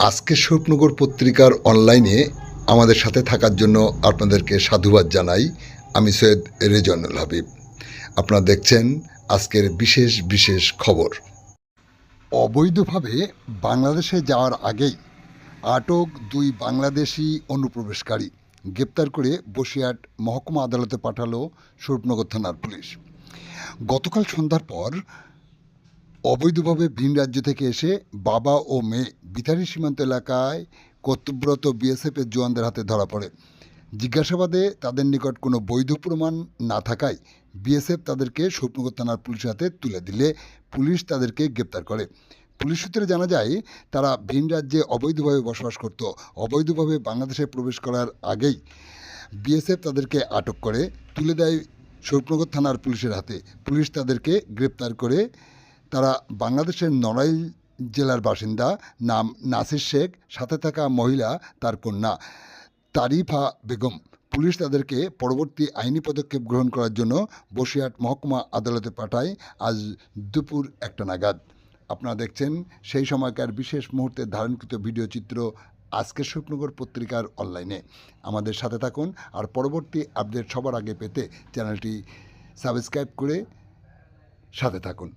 আজকে স্বপ্নগর পত্রিকার অনলাইনে আমাদের সাথে থাকার জন্য আপনাদেরকে সাধুবাদ জানাই। আমি সৈয়দ রেজওয়ানুল হাবিব। আপনারা দেখছেন আজকের বিশেষ বিশেষ খবর। অবৈধভাবে বাংলাদেশে যাওয়ার আগেই আটক দুই বাংলাদেশি অনুপ্রবেশকারী গ্রেপ্তার করে বসিরহাট মহকুমা আদালতে পাঠালো স্বরূপনগর থানার পুলিশ। গতকাল সন্ধ্যার পর অবৈধভাবে ভিন রাজ্য থেকে এসে বাবা ও মেয়ে বিথারি সীমান্ত এলাকায় কর্তব্যরত বিএসএফের জওয়ানদের হাতে ধরা পড়ে। জিজ্ঞাসাবাদে তাদের নিকট কোনো বৈধ প্রমাণ না থাকায় বিএসএফ তাদেরকে স্বরূপনগর থানার পুলিশের হাতে তুলে দিলে পুলিশ তাদেরকে গ্রেপ্তার করে। পুলিশ সূত্রে জানা যায়, তারা ভিন রাজ্যে অবৈধভাবে বসবাস করত। অবৈধভাবে বাংলাদেশে প্রবেশ করার আগেই বিএসএফ তাদেরকে আটক করে তুলে দেয় স্বরূপনগর থানার পুলিশের হাতে। পুলিশ তাদেরকে গ্রেপ্তার করে। তারা বাংলাদেশের নড়াইল জেলার বাসিন্দা, নাম নাসির শেখ, সাথে থাকা মহিলা তার কন্যা তারিফা বেগম। পুলিশ তাদেরকে পরবর্তী আইনি পদক্ষেপ গ্রহণ করার জন্য বসিরহাট মহকুমা আদালতে পাঠায় আজ দুপুর 1টা নাগাদ। আপনারা দেখছেন সেই সময়কার বিশেষ মুহূর্তে ধারণকৃত ভিডিও চিত্র আজকের স্বপ্নগর পত্রিকার অনলাইনে। আমাদের সাথে থাকুন আর পরবর্তী আপডেট সবার আগে পেতে চ্যানেলটি সাবস্ক্রাইব করে সাথে থাকুন।